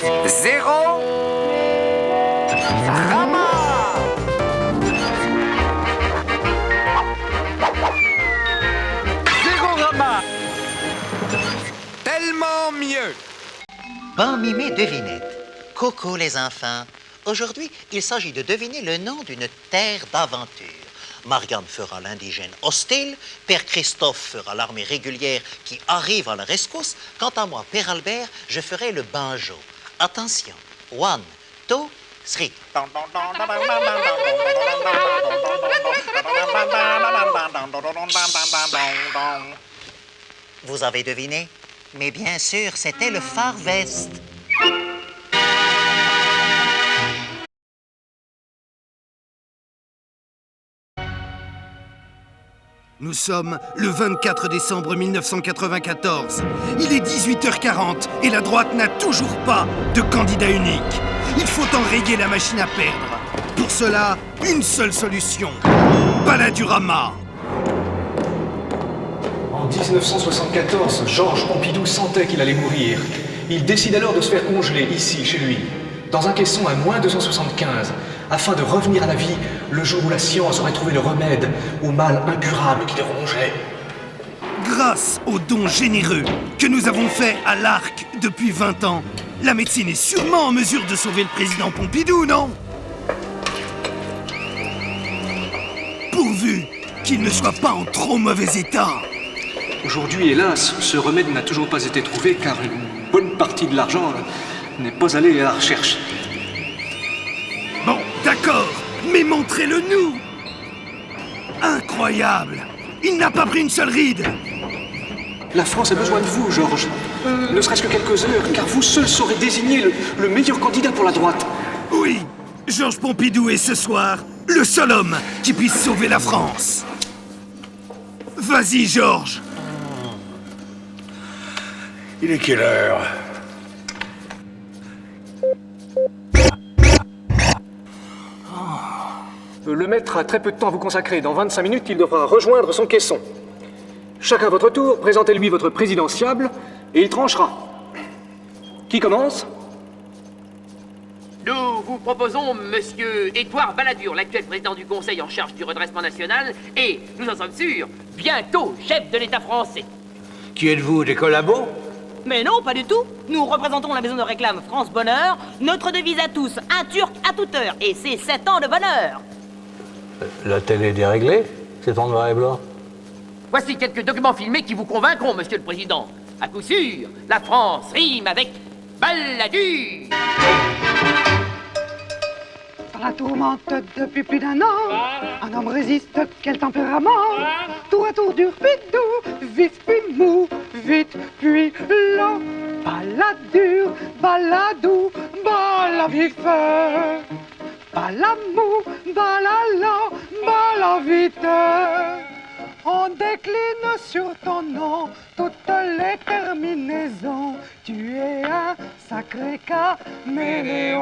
0. Rama. Tellement mieux. Bon mimé devinette. Coucou les enfants. Aujourd'hui, il s'agit de deviner le nom d'une terre d'aventure. Marianne fera l'indigène hostile, Père Christophe fera l'armée régulière qui arrive à la rescousse. Quant à moi, Père Albert, je ferai le banjo. Attention, 1, 2, 3. Vous avez deviné? Mais bien sûr, c'était le Far West. Nous sommes le 24 décembre 1994. Il est 18h40 et la droite n'a toujours pas de candidat unique. Il faut enrayer la machine à perdre. Pour cela, une seule solution. Baladurama. En 1974, Georges Pompidou sentait qu'il allait mourir. Il décide alors de se faire congeler ici, chez lui, dans un caisson à moins 275, afin de revenir à la vie le jour où la science aurait trouvé le remède au mal incurable qui le rongeait. Grâce aux dons généreux que nous avons faits à l'Arc depuis 20 ans, la médecine est sûrement en mesure de sauver le président Pompidou, non? Pourvu qu'il ne soit pas en trop mauvais état. Aujourd'hui, hélas, ce remède n'a toujours pas été trouvé car une bonne partie de l'argent n'est pas allée à la recherche. Bon, d'accord, mais montrez-le-nous! Incroyable! Il n'a pas pris une seule ride! La France a besoin de vous, Georges. Ne serait-ce que quelques heures, car vous seul saurez désigner le meilleur candidat pour la droite. Oui, Georges Pompidou est ce soir le seul homme qui puisse sauver la France. Vas-y, Georges! Il est quelle heure? Le maître a très peu de temps à vous consacrer. Dans 25 minutes, il devra rejoindre son caisson. Chacun à votre tour, présentez-lui votre présidentiable et il tranchera. Qui commence? Nous vous proposons Monsieur Édouard Balladur, l'actuel président du Conseil en charge du redressement national et, nous en sommes sûrs, bientôt chef de l'État français. Qui êtes-vous, des collabos? Mais non, pas du tout. Nous représentons la maison de réclame France Bonheur. Notre devise à tous, un Turc à toute heure. Et c'est 7 ans de bonheur. La télé est déréglée? C'est en noir et blanc. Voici quelques documents filmés qui vous convaincront, Monsieur le Président. À coup sûr, la France rime avec Balladur. Dans la tourmente depuis plus d'un an, un homme résiste, quel tempérament! Tour à tour dur puis doux, vif puis mou, vite puis lent. Balladur, balladou, balavif. Balamou, balalant, balavite. On décline sur ton nom toutes les terminaisons. Tu es un sacré caméléon.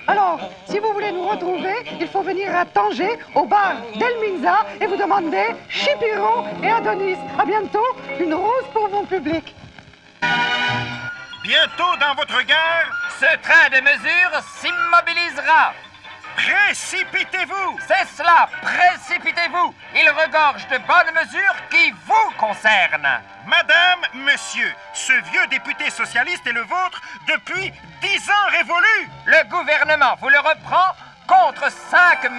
Alors, si vous voulez nous retrouver, il faut venir à Tanger, au bar d'Elminza, et vous demander Chipiron et Adonis. À bientôt, une rose pour mon public. Bientôt dans votre gare, Ce train de mesure s'immobilisera. précipitez-vous! C'est cela, précipitez-vous. Il regorge de bonnes mesures qui vous concernent. Madame, monsieur, ce vieux député socialiste est le vôtre depuis 10 ans révolus! Le gouvernement vous le reprend contre 5000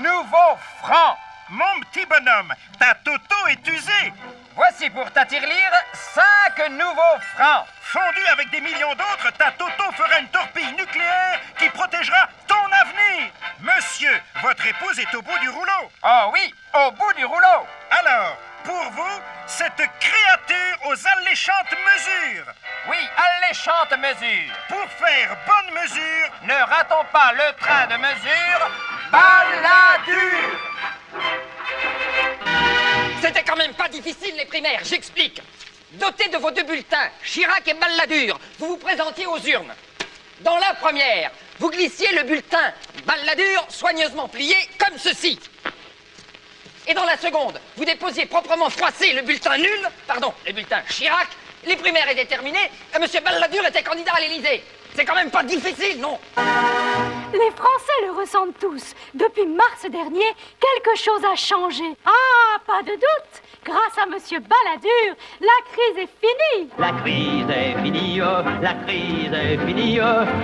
nouveaux francs. Mon petit bonhomme, ta toto est usée! Voici pour ta tirelire 5 nouveaux francs. Fondue avec des millions d'autres, ta toto fera une torpille nucléaire qui protégera ton avenir! Monsieur, votre épouse est au bout du rouleau! Oh oui, au bout du rouleau. Alors, pour vous, cette créature aux alléchantes mesures! Oui, alléchante mesure. Pour faire bonne mesure, Ne ratons pas le train de mesure Balladur. C'était quand même pas difficile les primaires, j'explique. Dotés de vos 2 bulletins, Chirac et Balladur, vous vous présentiez aux urnes. Dans la première, vous glissiez le bulletin Balladur soigneusement plié comme ceci. Et dans la seconde, vous déposiez proprement froissé le bulletin nul, pardon, le bulletin Chirac, Les primaires étaient terminées et M. Balladur était candidat à l'Élysée. C'est quand même pas difficile, non? Les Français le ressentent tous. Depuis mars dernier, quelque chose a changé. Ah, pas de doute. Grâce à Monsieur Balladur, la crise est finie. La crise est finie, la crise est finie.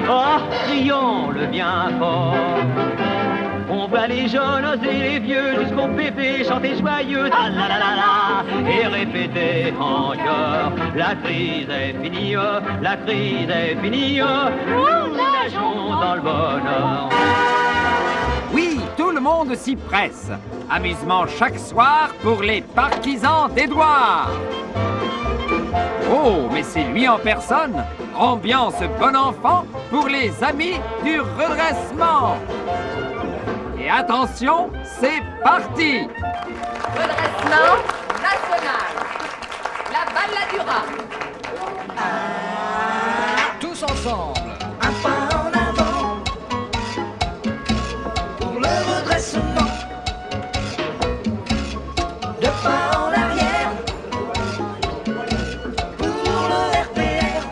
Oh, crions le bien fort. On voit les jeunes et les vieux jusqu'au pépé chanter joyeux, la la la la la, et répéter en chœur. La crise est finie, la crise est finie. Nous nageons dans le bonheur. Oui, tout le monde s'y presse. Amusement chaque soir pour les partisans d'Édouard. Oh, mais c'est lui en personne. Ambiance bon enfant pour les amis du redressement. Et attention, c'est parti. Redressement national. La Balladura. Tous ensemble. Un pas en avant pour le redressement. Deux pas en arrière pour le RPR.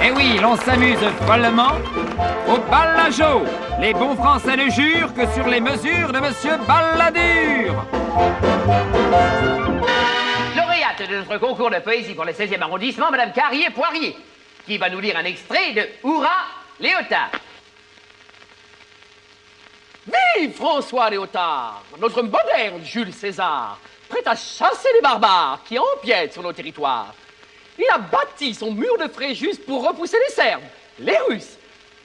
Eh oui, l'on s'amuse follement au Ballajo. Les bons Français ne jurent que sur les mesures de Monsieur Balladur. Lauréate de notre concours de poésie pour le 16e arrondissement, Madame Carrier-Poirier, qui va nous lire un extrait de Hurrah, Léotard. Vive François Léotard, notre moderne Jules César, prêt à chasser les barbares qui empiètent sur nos territoires. Il a bâti son mur de Fréjus pour repousser les Serbes, les Russes,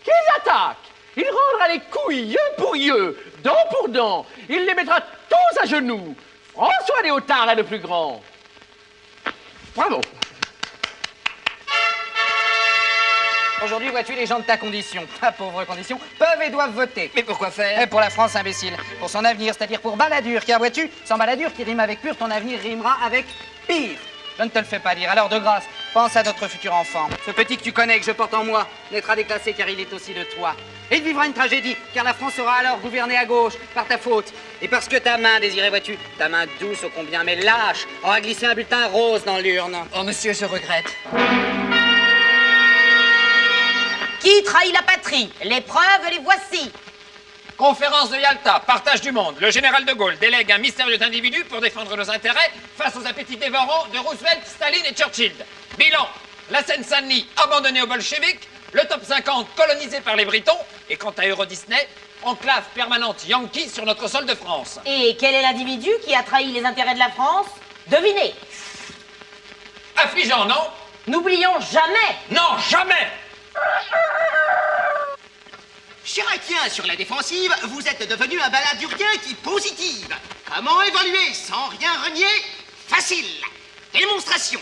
qui les attaquent. Il rendra les couilles yeux pour yeux, dent pour dent. Il les mettra tous à genoux. François Léotard est le plus grand. Bravo. Aujourd'hui, vois-tu, les gens de ta condition, ta pauvre condition, peuvent et doivent voter. Mais pourquoi faire? Pour la France, imbécile. Pour son avenir, c'est-à-dire pour Balladur, car vois-tu, sans Balladur qui rime avec pur, ton avenir rimera avec pire. Je ne te le fais pas dire. Alors, de grâce, pense à notre futur enfant. Ce petit que tu connais, que je porte en moi, naîtra déclassé car il est aussi de toi. Et il vivra une tragédie, car la France sera alors gouvernée à gauche, par ta faute. Et parce que ta main, désirée, vois-tu, ta main douce ô combien, mais lâche, aura glissé un bulletin rose dans l'urne. Oh, monsieur, je regrette. Qui trahit la patrie? Les preuves, les voici. Conférence de Yalta, partage du monde. Le général de Gaulle délègue un mystérieux individu pour défendre nos intérêts face aux appétits dévorants de Roosevelt, Staline et Churchill. Bilan, la Seine-Saint-Denis abandonnée aux bolcheviks, le top 50 colonisé par les Britons, et quant à Euro Disney, enclave permanente Yankee sur notre sol de France. Et quel est l'individu qui a trahi les intérêts de la France? Devinez. Affligeant, non? N'oublions jamais. Non, jamais! Chiracien sur la défensive, vous êtes devenu un balladurien qui positive. Comment évoluer sans rien renier? Facile. Démonstration.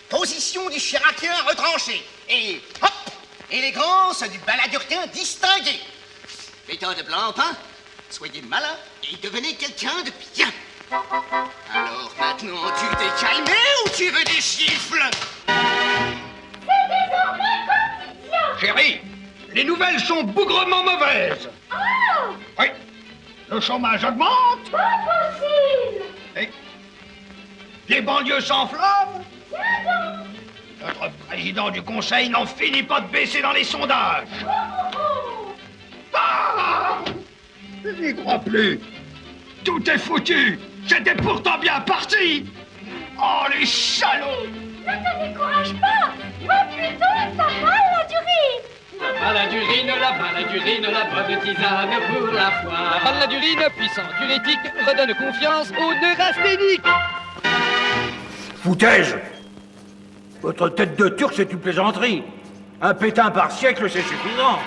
Position du chiracien retranché. Et hop, élégance du balladurien distingué. Méthode Blancpain, soyez malin et devenez quelqu'un de bien. Alors maintenant, tu t'es calmé ou tu veux des gifles? C'est désormais quotidien. Chérie, les nouvelles sont bougrement mauvaises. Oh! Oui, le chômage augmente. Pas possible. Et les banlieues s'enflamment. Tiens donc. Notre président du conseil n'en finit pas de baisser dans les sondages. Ah! Je n'y crois plus. Tout est foutu. J'étais pourtant bien parti. Oh, les salauds. Ne te décourage pas. Va plutôt ta balladurine. La balladurine, la bonne tisane pour la foi. La balladurine, puissante diurétique, redonne confiance aux neurasthéniques. Foutaise. Votre tête de turc, c'est une plaisanterie. Un pétain par siècle, c'est suffisant.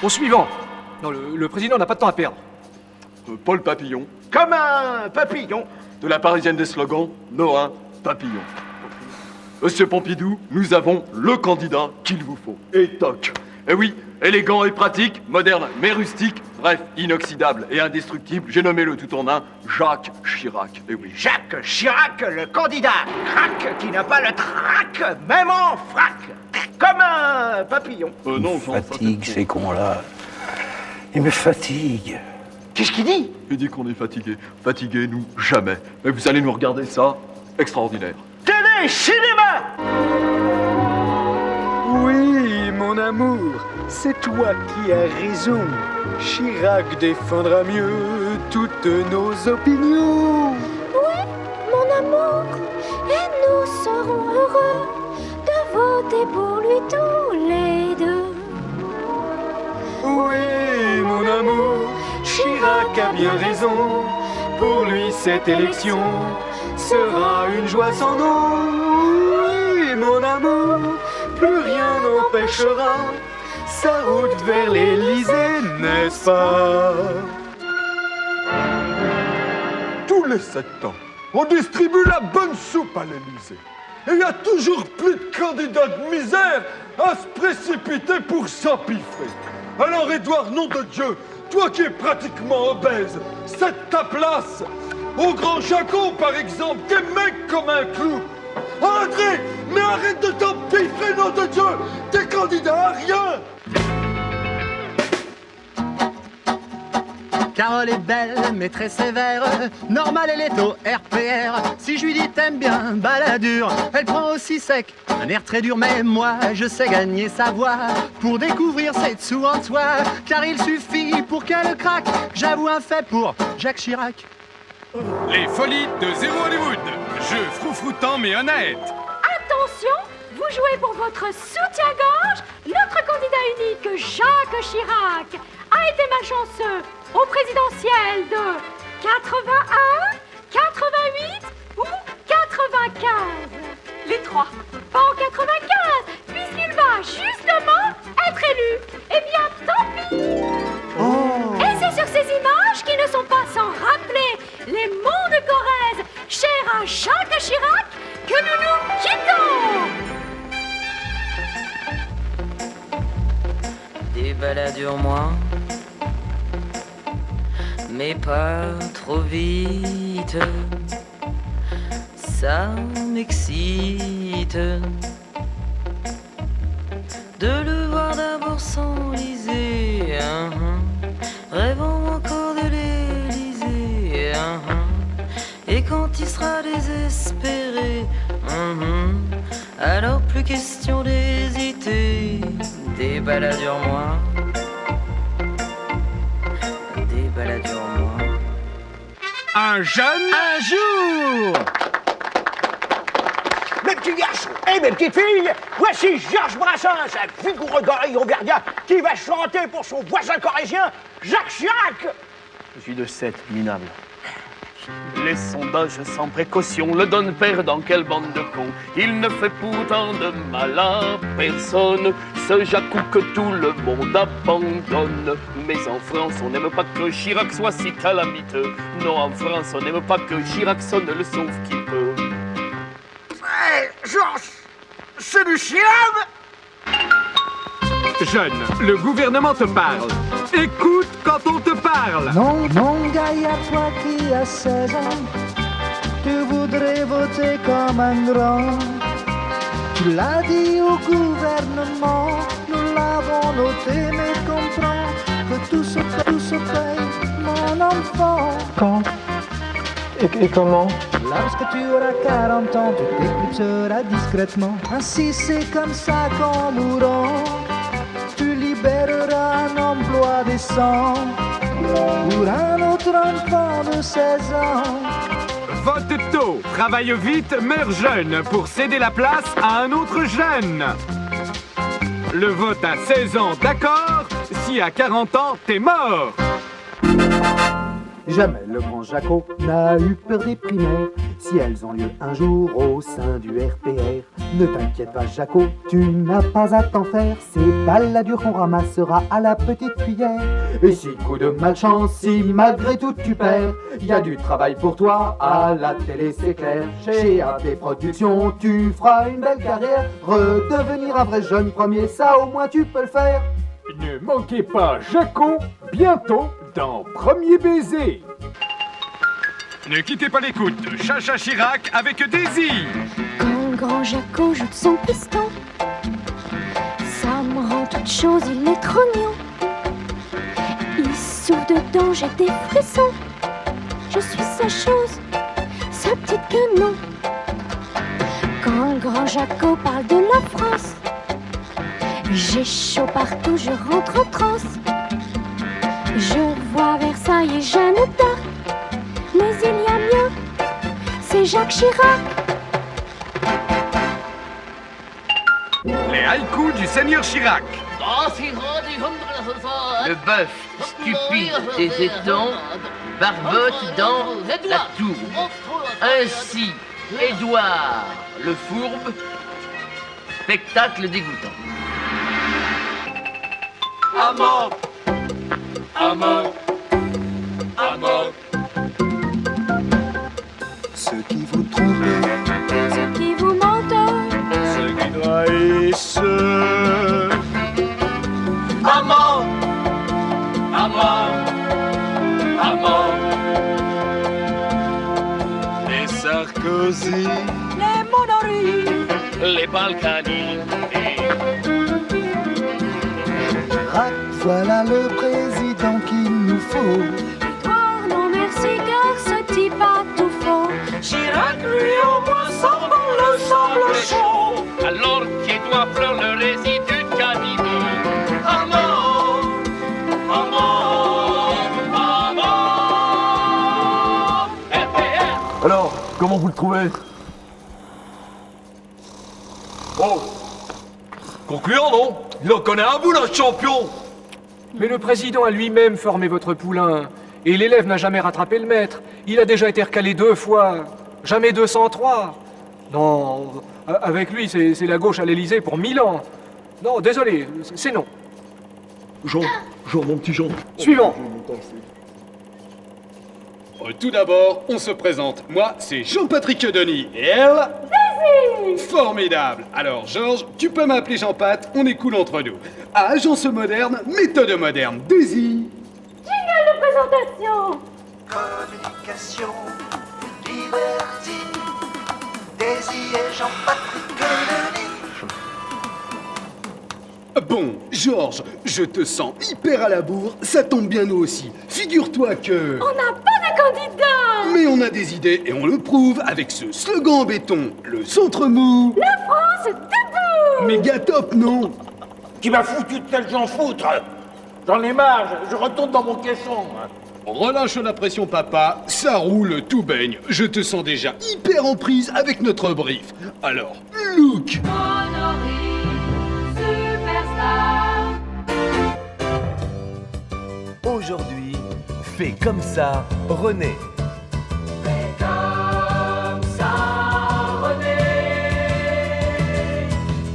Au suivant. Non, le président n'a pas de temps à perdre. Paul Papillon. Comme un papillon. De la Parisienne des slogans, Norin Papillon. Monsieur Pompidou, nous avons le candidat qu'il vous faut. Et toc. Eh oui, élégant et pratique, moderne mais rustique, bref, inoxydable et indestructible, j'ai nommé le tout en un Jacques Chirac. Eh oui. Jacques Chirac, le candidat crack qui n'a pas le trac, même en frac. Comme un papillon. Non, fatigue ces cons-là. Ils me fatiguent. Qu'est-ce qu'il dit? Il dit qu'on est fatigué. Fatigué, nous, jamais. Mais vous allez nous regarder ça, extraordinaire. Télé, cinéma! Oui, mon amour, c'est toi qui as raison. Chirac défendra mieux toutes nos opinions. Oui, mon amour, et nous serons heureux de voter pour lui tous les deux. Oui, mon amour, Chirac a bien raison. Pour lui, cette élection sera une joie sans nom. Oui, mon amour, plus rien n'empêchera sa route vers l'Élysée, n'est-ce pas? Tous les 7 ans, on distribue la bonne soupe à l'Élysée. Et il y a toujours plus de candidats de misère à se précipiter pour s'empiffrer. Alors, Édouard, nom de Dieu, toi qui es pratiquement obèse, cède ta place au grand Jacot, par exemple, qui est mec comme un clou. André, mais arrête de t'empiffrer, nom de Dieu! T'es candidat à rien! Carole est belle, mais très sévère. Normal, elle est au RPR. Si je lui dis t'aimes bien Balladur, elle prend aussi sec, un air très dur. Mais moi, je sais gagner sa voix pour découvrir cette sous en soi. Car il suffit pour qu'elle craque. J'avoue un fait pour Jacques Chirac. Les folies de Zéro Hollywood. Jeu froufroutant mais honnête. Attention, vous jouez pour votre soutien-gorge. Notre candidat unique, Jacques Chirac, a été malchanceux au présidentiel de 81, 88 ou 95. Les trois. Pas en 95, puisqu'il va justement être élu. Eh bien, tant pis. Et c'est sur ces images qui ne sont pas sans rappeler les monts de Corrèze, chers à Jacques Chirac, que nous nous quittons. Des baladures, moi, mais pas trop vite. Ça m'excite de le voir d'abord s'enliser, rêvant encore de l'Élysée, et quand il sera désespéré, alors plus question d'hésiter. Des baladures, moi, des baladures, moi. Un jeune, un jour. Mes petits garçons et mes petites filles, voici Georges Brassens, un vigoureux gorille auvergnat qui va chanter pour son voisin corrézien, Jacques Chirac. Je suis de 7, minable. Les sondages sans précaution le donnent perdant, quelle bande de cons. Il ne fait pourtant de mal à personne, ce Jacou que tout le monde abandonne. Mais en France, on n'aime pas que Chirac soit si calamiteux. Non, en France, on n'aime pas que Chirac sonne le sauve qui peut. Hé, Georges, c'est du Chirac. Jeune, le gouvernement te parle. Écoute quand on te parle. Non, mon gars, y'a toi qui as 16 ans, tu voudrais voter comme un grand. Tu l'as dit au gouvernement, nous l'avons noté, mais comprends que tout se paye, mon enfant. Quand? Et comment? Lorsque tu auras 40 ans, tu t'éclipseras discrètement. Ainsi c'est comme ça qu'en mourant, tu libéreras un emploi décent pour un autre enfant de 16 ans. Vote tôt, travaille vite, meurs jeune pour céder la place à un autre jeune. Le vote à 16 ans, d'accord? Si à 40 ans, t'es mort. Jamais le grand Jacot n'a eu peur des primaires, si elles ont lieu un jour au sein du RPR. Ne t'inquiète pas Jacot, tu n'as pas à t'en faire, c'est Balladur qu'on ramassera à la petite cuillère. Et si coup de malchance, si malgré tout tu perds, y a du travail pour toi à la télé c'est clair. Chez AP Productions, tu feras une belle carrière, redevenir un vrai jeune premier, ça au moins tu peux le faire. Ne manquez pas Jacot, bientôt dans Premier Baiser. Ne quittez pas l'écoute, Chacha Chirac avec Désir. Quand le grand Jacot joue de son piston, ça me rend toute chose, il est trognon. Il souffle de dont j'ai des frissons. Je suis sa chose, sa petite canon. Quand le grand Jaco parle de la France, j'ai chaud partout, je rentre en transe. Je vois Versailles et Jeanne d'Arc, mais il y a mieux, c'est Jacques Chirac. Les haïkus du seigneur Chirac. Le bœuf stupide des étangs barbote dans la tour. Ainsi, Édouard le fourbe, spectacle dégoûtant. À mort, à mort, à mort. Ceux qui vous trompent, Ceux qui vous mentent, Ceux qui trahissent. À mort, à mort, à mort. Les Sarkozy, Les Monori, les Balkany. Chirac, voilà le président qu'il nous faut. oh non merci car ce type a tout faux. Chirac, lui, au moins, semble chaud. Alors qu'Édouard pleure le résidu de Canidi. à mort, à mort, à mort. RPR. Alors, comment vous le trouvez? Oh, concluant, non? Il en connaît un bout, notre champion. Mais le président a lui-même formé votre poulain. Et l'élève n'a jamais rattrapé le maître. Il a déjà été recalé 2 fois. Jamais 203. Non, avec lui, c'est la gauche à l'Élysée pour 1000 ans. Non, désolé, c'est non. Jean, mon petit Jean. Suivant. Tout d'abord, on se présente. Moi, c'est Jean-Patrick Denis. Et elle... Formidable. Alors, Georges, tu peux m'appeler Jean-Pat, on est cool entre nous. À Agence moderne, méthode moderne. Daisy. Jingle de présentation. Communication libertine. Daisy et Jean-Patrick Denis. Bon, Georges, je te sens hyper à la bourre, ça tombe bien nous aussi. Figure-toi que... On n'a pas de candidat. Mais on a des idées et on le prouve avec ce slogan en béton. Le centre mou. La France debout. Méga top, non? Qui m'a foutu de tel j'en foutre. J'en ai marre, je retourne dans mon caisson. Relâche la pression, papa. Ça roule, tout baigne. Je te sens déjà hyper en prise avec notre brief. Alors, look. Aujourd'hui, fais comme ça, René. Fais comme ça, René.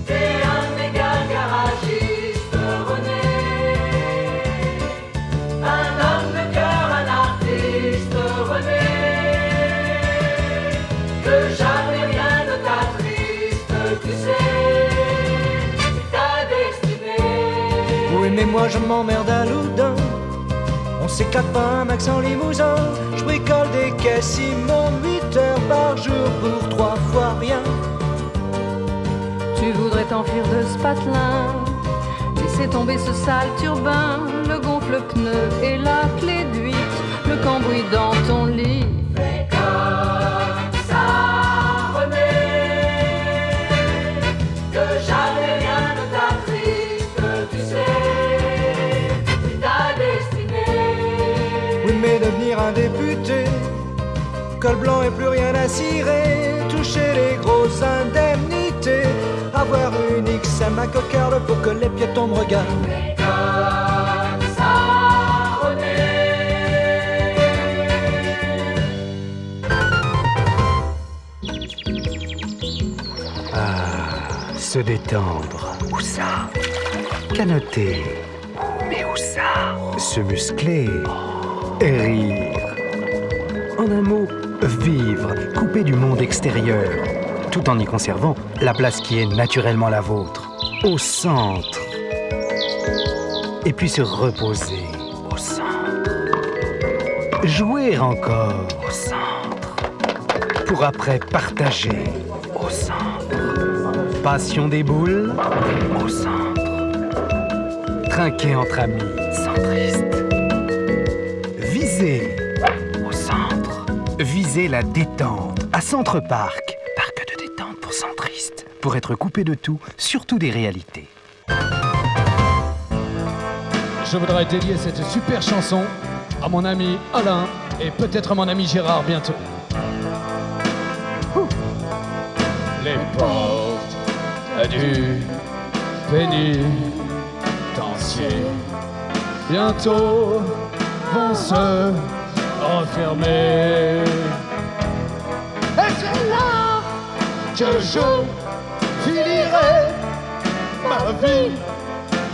T'es un méga garagiste, René. Un homme de cœur, un artiste, René. Que jamais rien ne t'attriste, tu sais. C'est ta destinée. Oui, mais moi je m'emmerde à Loudun. On s'éclate pas un max en limousin. Je bricole des caisses immondes 8 heures par jour pour 3 fois rien. Tu voudrais t'enfuir de ce patelin, laisser tomber ce sale turbin, le gonfle-pneu et la clé de 8, le cambouis dans ton lit. Fais comme ça, René. Que jamais rien ne t'attriste, tu sais. C'est ta destinée. Oui, mais devenir un député, col blanc et plus rien à cirer, toucher les grosses indemnités, avoir une XM à cocarde pour que les piétons me regardent. Fais comme ça, René. Se détendre. Où ça? Canoter. Mais où ça? Se muscler. Rire. En un mot, vivre, coupé du monde extérieur, tout en y conservant la place qui est naturellement la vôtre, au centre. Et puis se reposer au centre. Jouer encore au centre. Pour après partager au centre. Passion des boules au centre. Trinquer entre amis centristes. Visez au centre. Visez la détente à Centre Parc. Parc de détente pour centristes. Pour être coupé de tout, surtout des réalités. Je voudrais dédier cette super chanson à mon ami Alain et peut-être à mon ami Gérard bientôt. Les portes du pénitencier bientôt vont se refermer. Et c'est là que je finirai ma vie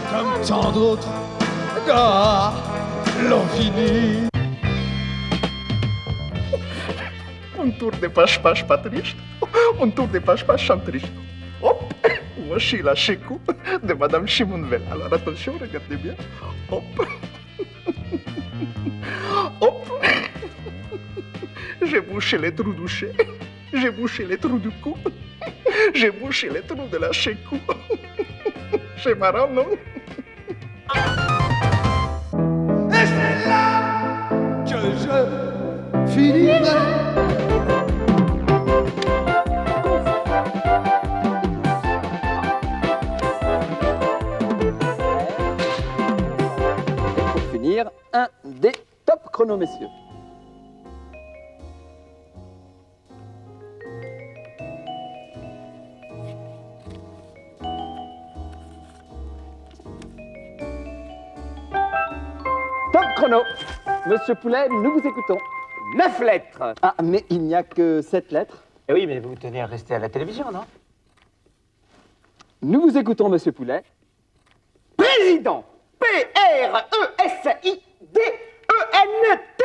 comme tant d'autres gars l'ont fini. Un tour de pache-pache pas triste, un tour de pache-pache chantriste. Hop, voici la chécou de Madame Chimonvel. Alors attention, regardez bien. Hop. Hop. J'ai bouché les trous du chai, j'ai bouché les trous du cou, j'ai bouché les trous de la chécou. C'est marrant, non? Et c'est là que je finirai. Pour finir, un des top chronos, messieurs. Top chrono. Monsieur Poulet, nous vous écoutons. 9 lettres. Ah, mais il n'y a que 7 lettres. Eh oui, mais vous tenez à rester à la télévision, non? Nous vous écoutons, Monsieur Poulet. Président. P-R-E-S-I-D-E-N-T.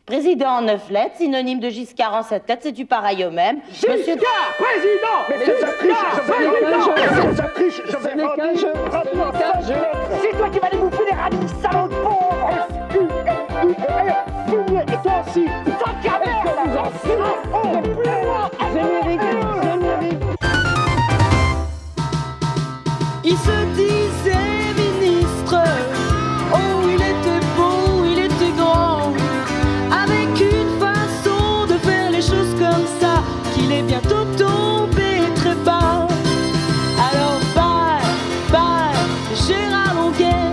Président 9 lettres, synonyme de Giscard en 7 têtes, c'est-tu pareil au même? Giscard, président! Mais c'est ça triche, je vais qu'un jeu. C'est toi qui vas les bouffer des radis, salaud de pauvre! F-U-L-I-E-R, et toi aussi! Sans caméra! Générique. Il se disait ministre, oh il était beau, il était grand, avec une façon de faire les choses comme ça, qu'il est bientôt tombé très bas. Alors bye, Gérard Longuet,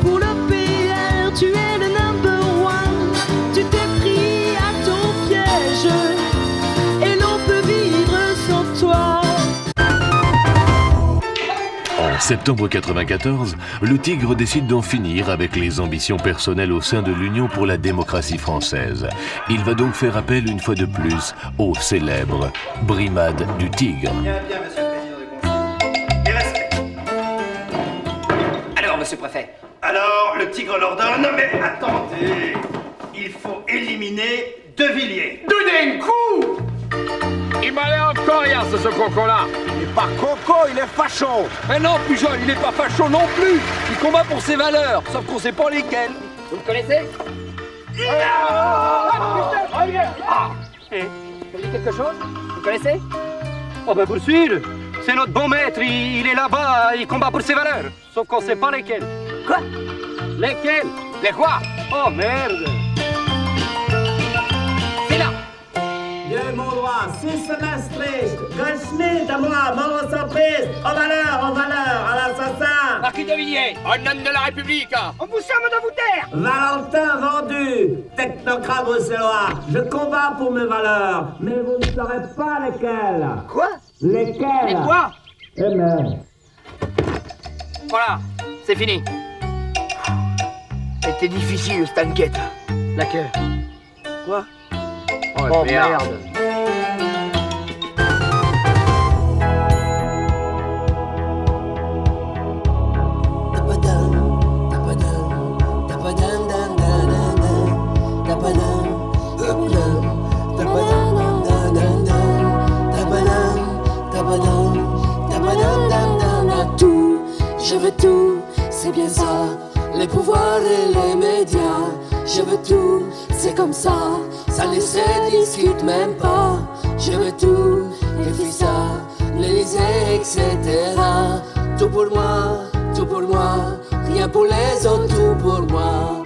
pour le PR, tu es le number one, tu t'es pris à ton piège, et l'on peut vivre sans toi. En septembre 1994, le Tigre décide d'en finir avec les ambitions personnelles au sein de l'Union pour la démocratie française. Il va donc faire appel une fois de plus au célèbre Brimade du Tigre. Bien, monsieur le président du conseil. Et respect. Alors, monsieur le préfet. Alors, le Tigre l'ordonne, mais attendez. Il faut éliminer De Villiers. D'un coup! Il m'a l'air coriace, ce coco-là. Il est pas coco, il est facho. Mais non, Pujol, il n'est pas facho non plus. Il combat pour ses valeurs, sauf qu'on sait pas lesquelles. Vous le connaissez? Vous dites quelque chose? Vous le connaissez? Oh ben pour sûr, c'est notre bon maître, il est là-bas, il combat pour ses valeurs. Sauf qu'on sait pas lesquelles. Quoi? Lesquelles? Les quoi? Oh merde! C'est là! Vieux mon droit, Maastricht, Goldschmidt à moi, membre sans prise, aux valeurs, à l'assassin. Marquis de Villiers, en nom de la République. On vous somme de vous taire. Valentin vendu, technocrate bruxellois, je combats pour mes valeurs, mais vous ne saurez pas lesquelles. Quoi? Lesquelles? Les quoi? Eh merde. Voilà, c'est fini. C'était difficile, Stanquette. Laquelle? Quoi? Oh merde. Tout, je veux tout, c'est bien ça. Les pouvoirs et les médias, je veux tout, c'est comme ça. Ça ne se discute même pas. Je veux tout, et puis ça, l'Élysée, etc. Tout pour moi, rien pour les autres, tout pour moi.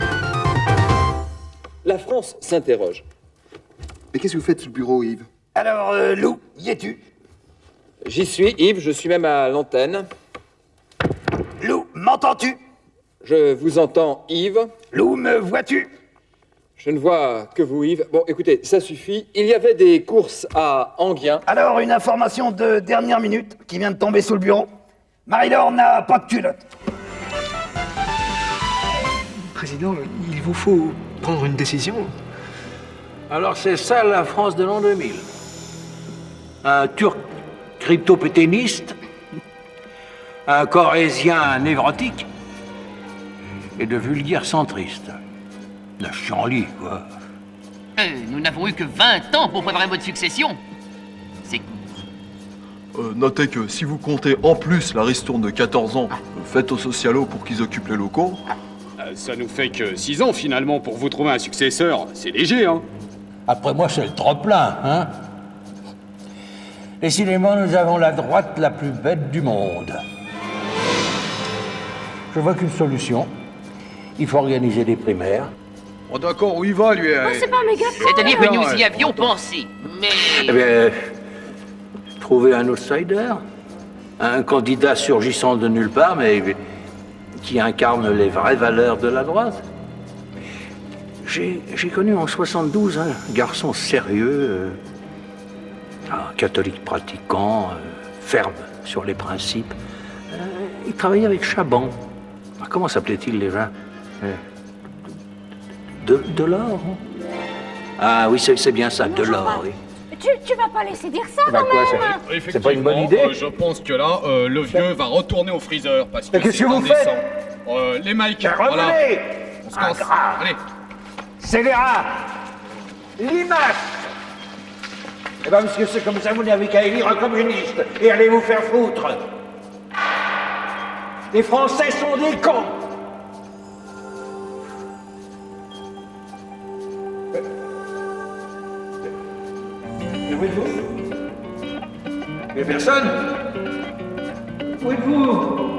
La France s'interroge. Mais qu'est-ce que vous faites sur le bureau, Yves? Alors, Lou, y es-tu? J'y suis, Yves, je suis même à l'antenne. Lou, m'entends-tu? Je vous entends, Yves. Lou, me vois-tu? Je ne vois que vous, Yves. Bon, écoutez, ça suffit. Il y avait des courses à Enghien. Alors, une information de dernière minute qui vient de tomber sous le bureau. Marie-Laure n'a pas de culotte. Président, il vous faut prendre une décision. Alors c'est ça la France de l'an 2000. Un Turc crypto-pétainiste, un Corésien névrotique et de vulgaires centristes. La chienlit, quoi. Nous n'avons eu que 20 ans pour préparer votre succession. C'est Notez que si vous comptez en plus la ristourne de 14 ans faite aux socialos pour qu'ils occupent les locaux... Ça nous fait que 6 ans finalement pour vous trouver un successeur. C'est léger, hein? Après moi, c'est le trop-plein, hein? Décidément, nous avons la droite la plus bête du monde. Je vois qu'une solution. Il faut organiser des primaires. Oh d'accord, où il va, lui? C'est pas méga con. C'est-à-dire que nous y avions pensé, mais... Eh bien, trouver un outsider, un candidat surgissant de nulle part, mais qui incarne les vraies valeurs de la droite. J'ai connu en 72 un garçon sérieux, un catholique pratiquant, ferme sur les principes. Il travaillait avec Chaban. Comment s'appelait-il déjà? Delors? Ah oui, c'est bien ça, Delors, oui. Tu vas pas laisser dire ça Bah quand quoi, même. c'est pas une bonne idée? Je pense que là, le vieux va retourner au freezer parce que Mais qu'est-ce c'est que vous indécent. faites? Les Mike, Revenez! voilà. On se casse. Allez. Scélérat! Limace! Eh ben, monsieur, c'est comme ça, vous n'avez qu'à élire un communiste et allez vous faire foutre! Les Français sont des cons! Où êtes-vous? Il n'y a personne? Où êtes-vous?